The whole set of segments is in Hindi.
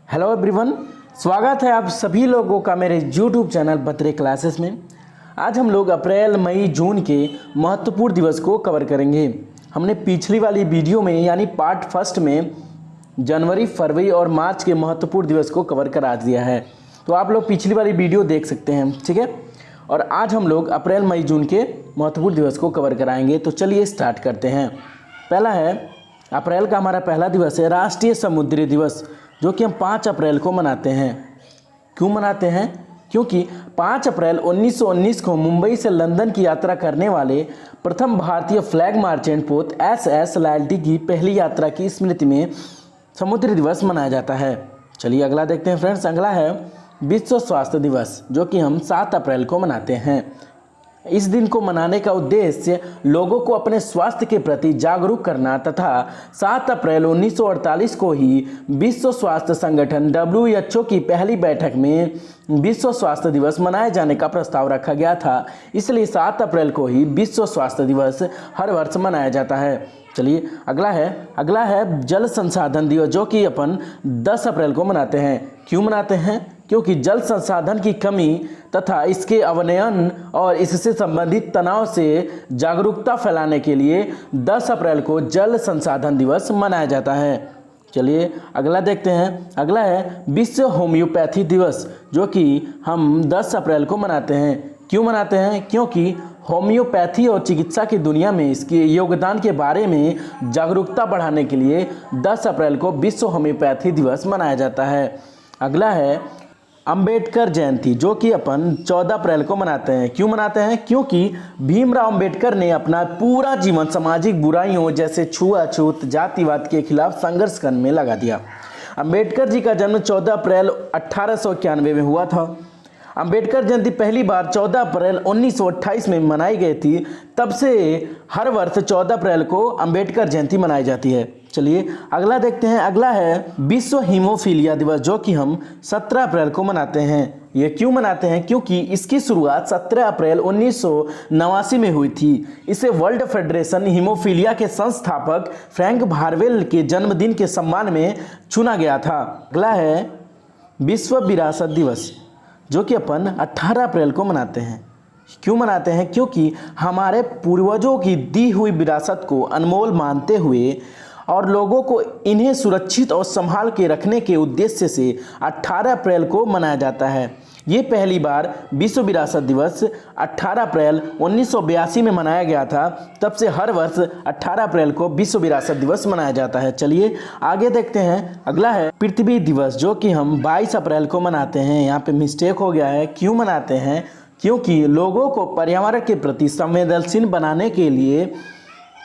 हेलो एवरीवन, स्वागत है आप सभी लोगों का मेरे YouTube चैनल बत्रे क्लासेस में। आज हम लोग अप्रैल मई जून के महत्वपूर्ण दिवस को कवर करेंगे। हमने पिछली वाली वीडियो में यानी पार्ट फर्स्ट में जनवरी, फरवरी और मार्च के महत्वपूर्ण दिवस को कवर करा दिया है, तो आप लोग पिछली वाली वीडियो देख सकते हैं, ठीक है। और आज हम लोग अप्रैल मई जून के महत्वपूर्ण दिवस को कवर कराएंगे। तो चलिए स्टार्ट करते हैं। पहला है अप्रैल का हमारा पहला दिवस है राष्ट्रीय समुद्री दिवस, जो कि हम 5 अप्रैल को मनाते हैं। क्यों मनाते हैं? क्योंकि 5 अप्रैल 1919 को मुंबई से लंदन की यात्रा करने वाले प्रथम भारतीय फ्लैग मार्चेंट पोत SS लॉयल्टी की पहली यात्रा की स्मृति में समुद्री दिवस मनाया जाता है। चलिए अगला देखते हैं फ्रेंड्स। अगला है विश्व स्वास्थ्य दिवस, जो कि हम 7 अप्रैल को मनाते हैं। इस दिन को मनाने का उद्देश्य लोगों को अपने स्वास्थ्य के प्रति जागरूक करना तथा 7 अप्रैल 1948 को ही विश्व स्वास्थ्य संगठन WHO की पहली बैठक में विश्व स्वास्थ्य दिवस मनाए जाने का प्रस्ताव रखा गया था। इसलिए 7 अप्रैल को ही विश्व स्वास्थ्य दिवस हर वर्ष मनाया जाता है। चलिए अगला है जल संसाधन दिवस, जो कि अपन 10 अप्रैल को मनाते हैं। क्यों मनाते हैं? क्योंकि जल संसाधन की कमी तथा इसके अवनयन और इससे संबंधित तनाव से जागरूकता फैलाने के लिए 10 अप्रैल को जल संसाधन दिवस मनाया जाता है। चलिए अगला देखते हैं। अगला है विश्व होम्योपैथी दिवस, जो कि हम 10 अप्रैल को मनाते हैं। क्यों मनाते हैं? क्योंकि होम्योपैथी और चिकित्सा की दुनिया में इसके योगदान के बारे में जागरूकता बढ़ाने के लिए 10 अप्रैल को विश्व होम्योपैथी दिवस मनाया जाता है। अगला है अंबेडकर जयंती, जो कि अपन 14 अप्रैल को मनाते हैं। क्यों मनाते हैं? क्योंकि भीमराव अंबेडकर ने अपना पूरा जीवन सामाजिक बुराइयों जैसे छुआछूत, जातिवाद के खिलाफ संघर्ष करने में लगा दिया। अंबेडकर जी का जन्म 14 अप्रैल 1891 में हुआ था। अंबेडकर जयंती पहली बार 14 अप्रैल 1928 में मनाई गई थी। तब से हर वर्ष 14 अप्रैल को अंबेडकर जयंती मनाई जाती है। चलिए अगला देखते हैं। अगला है विश्व हीमोफीलिया दिवस, जो कि हम 17 अप्रैल को मनाते हैं। ये क्यों मनाते हैं? क्योंकि इसकी शुरुआत 17 अप्रैल 1989 में हुई थी। इसे वर्ल्ड फेडरेशन हीमोफीलिया के संस्थापक फ्रैंक भारवेल के जन्मदिन के सम्मान में चुना गया था। अगला है विश्व विरासत दिवस, जो कि अपन 18 अप्रैल को मनाते हैं। क्यों मनाते हैं? क्योंकि हमारे पूर्वजों की दी हुई विरासत को अनमोल मानते हुए और लोगों को इन्हें सुरक्षित और संभाल के रखने के उद्देश्य से 18 अप्रैल को मनाया जाता है। ये पहली बार विश्व विरासत दिवस 18 अप्रैल 1982 में मनाया गया था। तब से हर वर्ष 18 अप्रैल को विश्व विरासत दिवस मनाया जाता है। चलिए आगे देखते हैं। अगला है पृथ्वी दिवस, जो कि हम 22 अप्रैल को मनाते हैं। यहाँ पे मिस्टेक हो गया है। क्यों मनाते हैं? क्योंकि लोगों को पर्यावरण के प्रति संवेदनशील बनाने के लिए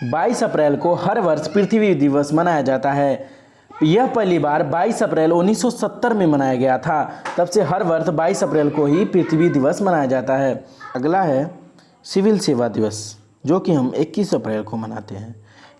22 अप्रैल को हर वर्ष पृथ्वी दिवस मनाया जाता है। यह पहली बार 22 अप्रैल 1970 में मनाया गया था। तब से हर वर्ष 22 अप्रैल को ही पृथ्वी दिवस मनाया जाता है। अगला है सिविल सेवा दिवस, जो कि हम 21 अप्रैल को मनाते हैं।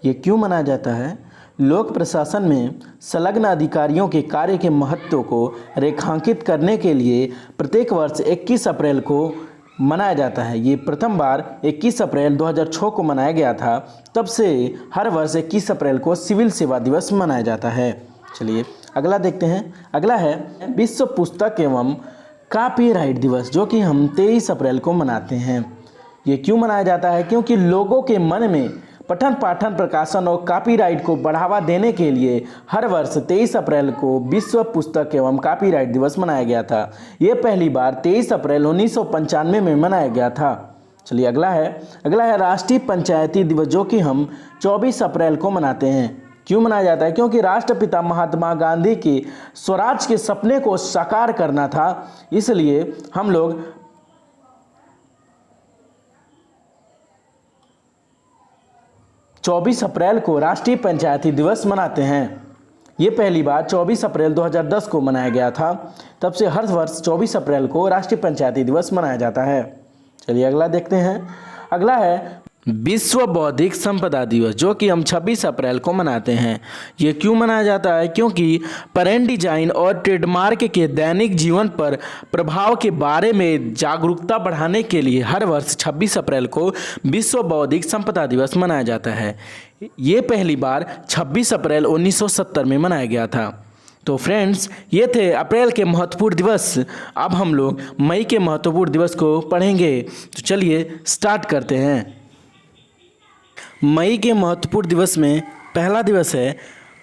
ये क्यों मनाया जाता है? लोक प्रशासन में संलग्न अधिकारियों के कार्य के महत्व को रेखांकित करने के लिए प्रत्येक वर्ष 21 अप्रैल को मनाया जाता है। ये प्रथम बार 21 अप्रैल 2006 को मनाया गया था। तब से हर वर्ष 21 अप्रैल को सिविल सेवा दिवस मनाया जाता है। चलिए अगला देखते हैं। अगला है विश्व पुस्तक एवं कॉपीराइट दिवस, जो कि हम 23 अप्रैल को मनाते हैं। ये क्यों मनाया जाता है? क्योंकि लोगों के मन में पठन पाठन, प्रकाशन और कॉपीराइट को बढ़ावा देने के लिए हर वर्ष 23 अप्रैल को विश्व पुस्तक एवं कॉपीराइट दिवस मनाया गया था। ये पहली बार 23 अप्रैल 1995 में मनाया गया था। चलिए अगला है राष्ट्रीय पंचायती दिवस, जो कि हम 24 अप्रैल को मनाते हैं। क्यों मनाया जाता है? क्योंकि राष्ट्रपिता महात्मा गांधी के स्वराज के सपने को साकार करना था, इसलिए हम लोग 24 अप्रैल को राष्ट्रीय पंचायती दिवस मनाते हैं। ये पहली बार 24 अप्रैल 2010 को मनाया गया था। तब से हर वर्ष 24 अप्रैल को राष्ट्रीय पंचायती दिवस मनाया जाता है। चलिए अगला देखते हैं। अगला है विश्व बौद्धिक संपदा दिवस, जो कि हम 26 अप्रैल को मनाते हैं। ये क्यों मनाया जाता है? क्योंकि ब्रांड डिजाइन और ट्रेडमार्क के दैनिक जीवन पर प्रभाव के बारे में जागरूकता बढ़ाने के लिए हर वर्ष 26 अप्रैल को विश्व बौद्धिक संपदा दिवस मनाया जाता है। ये पहली बार 26 अप्रैल 1970 में मनाया गया था। तो फ्रेंड्स, ये थे अप्रैल के महत्वपूर्ण दिवस। अब हम लोग मई के महत्वपूर्ण दिवस को पढ़ेंगे। तो चलिए स्टार्ट करते हैं। मई के महत्वपूर्ण दिवस में पहला दिवस है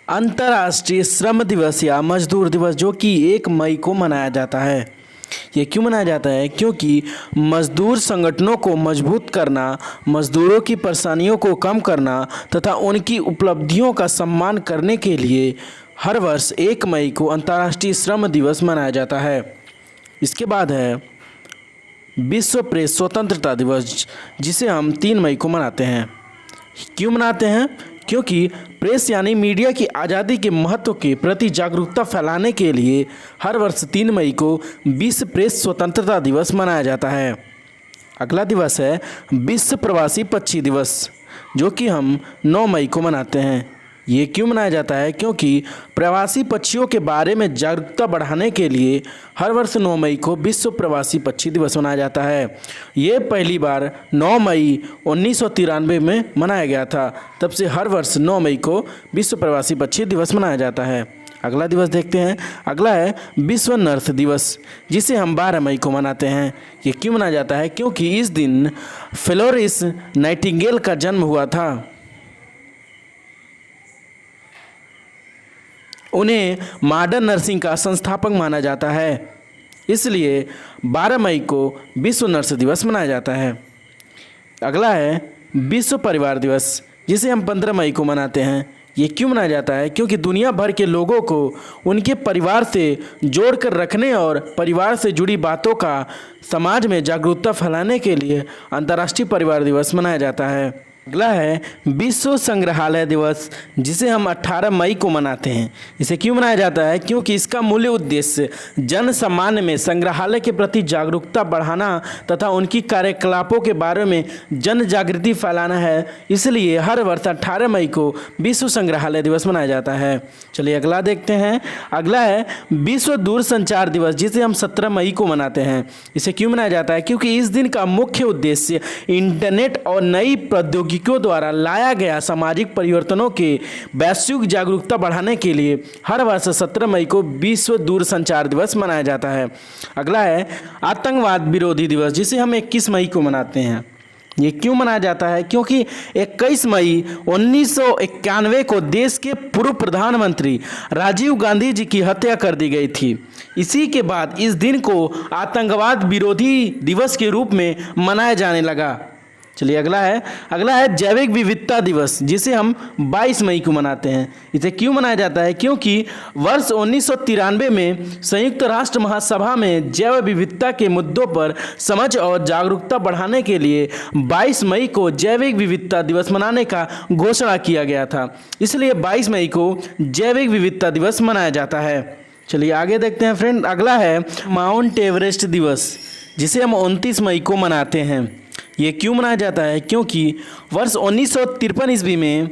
अंतर्राष्ट्रीय श्रम दिवस या मजदूर दिवस, जो कि 1 मई को मनाया जाता है। ये क्यों मनाया जाता है? क्योंकि मजदूर संगठनों को मजबूत करना, मजदूरों की परेशानियों को कम करना तथा उनकी उपलब्धियों का सम्मान करने के लिए हर वर्ष 1 मई को अंतर्राष्ट्रीय श्रम दिवस मनाया जाता है। इसके बाद है विश्व प्रेस स्वतंत्रता दिवस, जिसे हम 3 मई को मनाते हैं। क्यों मनाते हैं? क्योंकि प्रेस यानी मीडिया की आज़ादी के महत्व के प्रति जागरूकता फैलाने के लिए हर वर्ष 3 मई को विश्व प्रेस स्वतंत्रता दिवस मनाया जाता है। अगला दिवस है विश्व प्रवासी पक्षी दिवस, जो कि हम 9 मई को मनाते हैं। ये क्यों मनाया जाता है? क्योंकि प्रवासी पक्षियों के बारे में जागरूकता बढ़ाने के लिए हर वर्ष 9 मई को विश्व प्रवासी पक्षी दिवस मनाया जाता है। ये पहली बार 9 मई 1993 में मनाया गया था। तब से हर वर्ष 9 मई को विश्व प्रवासी पक्षी दिवस मनाया जाता है। अगला दिवस देखते हैं। अगला है विश्व नर्स दिवस, जिसे हम 12 मई को मनाते हैं। ये क्यों मनाया जाता है? क्योंकि इस दिन फ्लोरेंस नाइटिंगेल का जन्म हुआ था। उन्हें मॉडर्न नर्सिंग का संस्थापक माना जाता है, इसलिए 12 मई को विश्व नर्स दिवस मनाया जाता है। अगला है विश्व परिवार दिवस, जिसे हम 15 मई को मनाते हैं। ये क्यों मनाया जाता है? क्योंकि दुनिया भर के लोगों को उनके परिवार से जोड़कर रखने और परिवार से जुड़ी बातों का समाज में जागरूकता फैलाने के लिए अंतर्राष्ट्रीय परिवार दिवस मनाया जाता है। अगला है विश्व संग्रहालय दिवस, जिसे हम 18 मई को मनाते हैं। इसे क्यों मनाया जाता है? क्योंकि इसका मूल्य उद्देश्य जन सामान्य में संग्रहालय के प्रति जागरूकता बढ़ाना तथा उनकी कार्यकलापों के बारे में जन जागृति फैलाना है। इसलिए हर वर्ष 18 मई को विश्व संग्रहालय दिवस मनाया जाता है। चलिए अगला देखते हैं। अगला है विश्व दूरसंचार दिवस, जिसे हम 17 मई को मनाते हैं। इसे क्यों मनाया जाता है? क्योंकि इस दिन का मुख्य उद्देश्य इंटरनेट और नई प्रौद्योगिकी द्वारा लाया गया सामाजिक परिवर्तनों के वैश्विक जागरूकता बढ़ाने के लिए हर वर्ष 17 मई को विश्व दूरसंचार दिवस मनाया जाता है। अगला है आतंकवाद विरोधी दिवस, जिसे हम 21 मई को मनाते हैं। ये क्यों मनाया जाता है? क्योंकि 21 मई 1991 को देश के पूर्व प्रधानमंत्री राजीव गांधी जी की हत्या कर दी गई थी। इसी के बाद इस दिन को आतंकवाद विरोधी दिवस के रूप में मनाया जाने लगा। चलिए अगला है जैविक विविधता दिवस, जिसे हम 22 मई को मनाते हैं। इसे क्यों मनाया जाता है? क्योंकि वर्ष 1993 में संयुक्त राष्ट्र महासभा में जैव विविधता के मुद्दों पर समझ और जागरूकता बढ़ाने के लिए 22 मई को जैविक विविधता दिवस मनाने का घोषणा किया गया था। इसलिए 22 मई को जैविक विविधता दिवस मनाया जाता है। चलिए आगे देखते हैं फ्रेंड। अगला है माउंट एवरेस्ट दिवस, जिसे हम 29 मई को मनाते हैं। ये क्यों मनाया जाता है? क्योंकि वर्ष 1953 ईस्वी में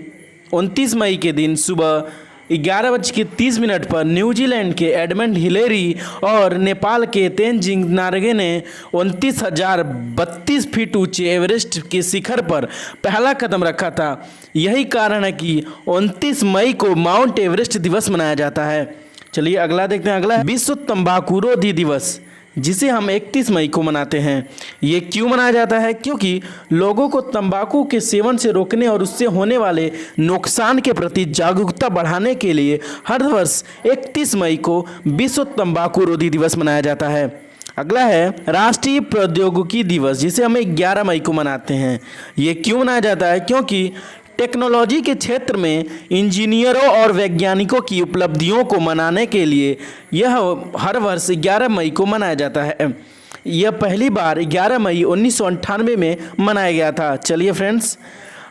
29 मई के दिन सुबह 11:30 पर न्यूजीलैंड के एडमंड हिलेरी और नेपाल के तेनजिंग नार्गे ने 29,032 फीट ऊंचे एवरेस्ट के शिखर पर पहला कदम रखा था। यही कारण है कि 29 मई को माउंट एवरेस्ट दिवस मनाया जाता है। चलिए अगला देखते हैं। अगला विश्व तंबाकूरोधी दिवस, जिसे हम 31 मई को मनाते हैं। ये क्यों मनाया जाता है? क्योंकि लोगों को तंबाकू के सेवन से रोकने और उससे होने वाले नुकसान के प्रति जागरूकता बढ़ाने के लिए हर वर्ष 31 मई को विश्व तंबाकूरोधी दिवस मनाया जाता है। अगला है राष्ट्रीय प्रौद्योगिकी दिवस, जिसे हम 11 मई को मनाते हैं। ये क्यों मनाया जाता है? क्योंकि टेक्नोलॉजी के क्षेत्र में इंजीनियरों और वैज्ञानिकों की उपलब्धियों को मनाने के लिए यह हर वर्ष 11 मई को मनाया जाता है। यह पहली बार 11 मई 1998 में मनाया गया था। चलिए फ्रेंड्स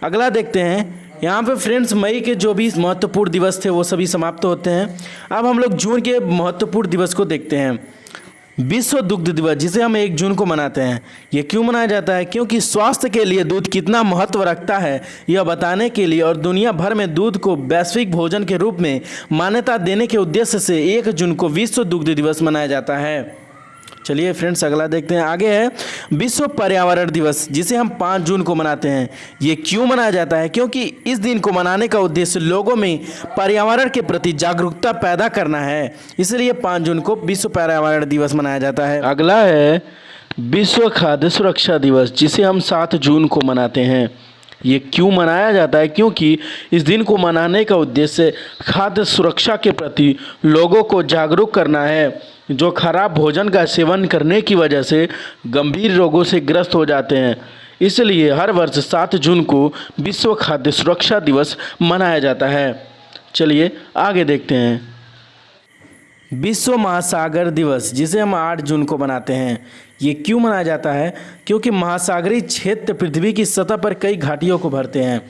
अगला देखते हैं। यहाँ पे फ्रेंड्स मई के जो भी महत्वपूर्ण दिवस थे वो सभी समाप्त होते हैं। अब हम लोग जून के महत्वपूर्ण दिवस को देखते हैं। विश्व दुग्ध दिवस, जिसे हम 1 जून को मनाते हैं। ये क्यों मनाया जाता है? क्योंकि स्वास्थ्य के लिए दूध कितना महत्व रखता है यह बताने के लिए और दुनिया भर में दूध को वैश्विक भोजन के रूप में मान्यता देने के उद्देश्य से 1 जून को विश्व दुग्ध दिवस मनाया जाता है। चलिए फ्रेंड्स अगला देखते हैं। आगे है विश्व पर्यावरण दिवस, जिसे हम 5 जून को मनाते हैं। ये क्यों मनाया जाता है? क्योंकि इस दिन को मनाने का उद्देश्य लोगों में पर्यावरण के प्रति जागरूकता पैदा करना है, इसलिए 5 जून को विश्व पर्यावरण दिवस मनाया जाता है। अगला है विश्व खाद्य सुरक्षा दिवस, जिसे हम 7 जून को मनाते हैं। ये क्यों मनाया जाता है? क्योंकि इस दिन को मनाने का उद्देश्य खाद्य सुरक्षा के प्रति लोगों को जागरूक करना है, जो खराब भोजन का सेवन करने की वजह से गंभीर रोगों से ग्रस्त हो जाते हैं। इसलिए हर वर्ष 7 जून को विश्व खाद्य सुरक्षा दिवस मनाया जाता है। चलिए आगे देखते हैं। विश्व महासागर दिवस, जिसे हम 8 जून को मनाते हैं। ये क्यों मनाया जाता है? क्योंकि महासागरीय क्षेत्र पृथ्वी की सतह पर कई घाटियों को भरते हैं।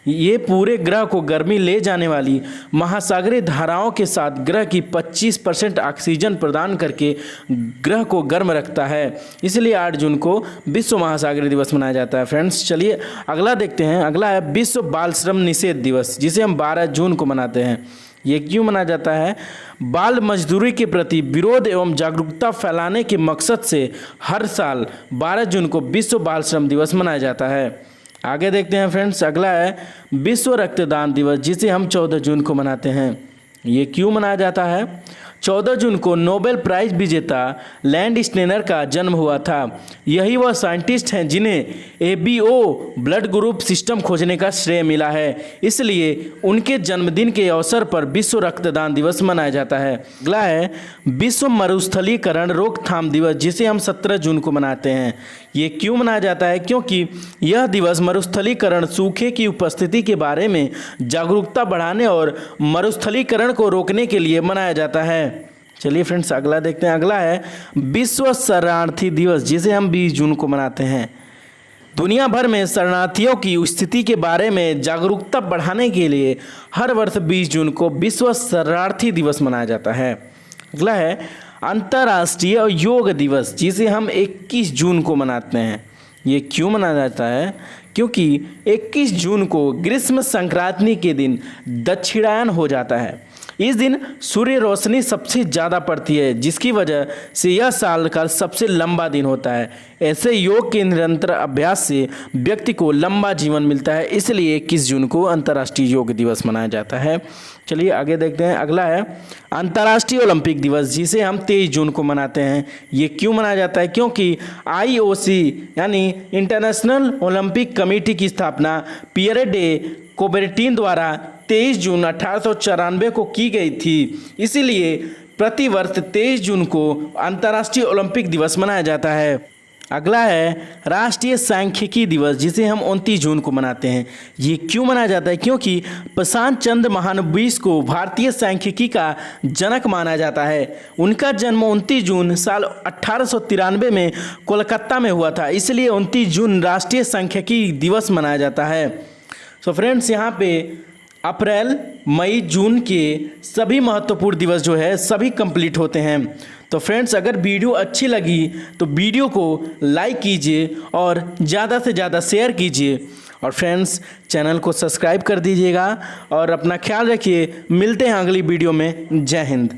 ये पूरे ग्रह को गर्मी ले जाने वाली महासागरीय धाराओं के साथ ग्रह की 25% ऑक्सीजन प्रदान करके ग्रह को गर्म रखता है। इसलिए 8 जून को विश्व महासागरीय दिवस मनाया जाता है। फ्रेंड्स चलिए अगला देखते हैं। अगला है विश्व बाल श्रम निषेध दिवस, जिसे हम 12 जून को मनाते हैं। ये क्यों मनाया जाता है? बाल मजदूरी के प्रति विरोध एवं जागरूकता फैलाने के मकसद से हर साल 12 जून को विश्व बाल श्रम दिवस मनाया जाता है। आगे देखते हैं फ्रेंड्स। अगला है विश्व रक्तदान दिवस, जिसे हम 14 जून को मनाते हैं। ये क्यों मनाया जाता है? 14 जून को नोबेल प्राइज विजेता लैंड स्टेनर का जन्म हुआ था। यही वह साइंटिस्ट हैं जिन्हें ABO ब्लड ग्रुप सिस्टम खोजने का श्रेय मिला है। इसलिए उनके जन्मदिन के अवसर पर विश्व रक्तदान दिवस मनाया जाता है। अगला है विश्व मरुस्थलीकरण रोकथाम दिवस, जिसे हम 17 जून को मनाते हैं। ये क्यों मनाया जाता है? क्योंकि यह दिवस मरुस्थलीकरण, सूखे की उपस्थिति के बारे में जागरूकता बढ़ाने और मरुस्थलीकरण को रोकने के लिए मनाया जाता है। चलिए फ्रेंड्स अगला देखते हैं। अगला है विश्व शरणार्थी दिवस, जिसे हम 20 जून को मनाते हैं। दुनिया भर में शरणार्थियों की स्थिति के बारे में जागरूकता बढ़ाने के लिए हर वर्ष 20 जून को विश्व शरणार्थी दिवस मनाया जाता है। अगला है अंतर्राष्ट्रीय योग दिवस, जिसे हम 21 जून को मनाते हैं। ये क्यों मनाया जाता है? क्योंकि 21 जून को ग्रीष्म संक्रांति के दिन दक्षिणायन हो जाता है। इस दिन सूर्य रोशनी सबसे ज़्यादा पड़ती है, जिसकी वजह से यह साल का सबसे लंबा दिन होता है। ऐसे योग के निरंतर अभ्यास से व्यक्ति को लंबा जीवन मिलता है, इसलिए 21 जून को अंतर्राष्ट्रीय योग दिवस मनाया जाता है। चलिए आगे देखते हैं। अगला है अंतर्राष्ट्रीय ओलंपिक दिवस, जिसे हम 23 जून को मनाते हैं। ये क्यों मनाया जाता है? क्योंकि IOC यानी इंटरनेशनल ओलंपिक कमेटी की स्थापना पियरे डे कोबेर्टिन द्वारा 23 जून 1894 को की गई थी। इसीलिए प्रतिवर्ष 23 जून को अंतर्राष्ट्रीय ओलंपिक दिवस मनाया जाता है। अगला है राष्ट्रीय सांख्यिकी दिवस, जिसे हम 29 जून को मनाते हैं। ये क्यों मनाया जाता है? क्योंकि प्रशांत चंद्र महालनोबिस को भारतीय सांख्यिकी का जनक माना जाता है। उनका जन्म 29 जून साल 1893 में कोलकाता में हुआ था, इसलिए 29 जून राष्ट्रीय सांख्यिकी दिवस मनाया जाता है। सो फ्रेंड्स यहाँ पे अप्रैल, मई, जून के सभी महत्वपूर्ण दिवस जो है सभी कंप्लीट होते हैं। तो फ्रेंड्स अगर वीडियो अच्छी लगी तो वीडियो को लाइक कीजिए और ज़्यादा से ज़्यादा शेयर कीजिए, और फ्रेंड्स चैनल को सब्सक्राइब कर दीजिएगा और अपना ख्याल रखिए। मिलते हैं अगली वीडियो में। जय हिंद।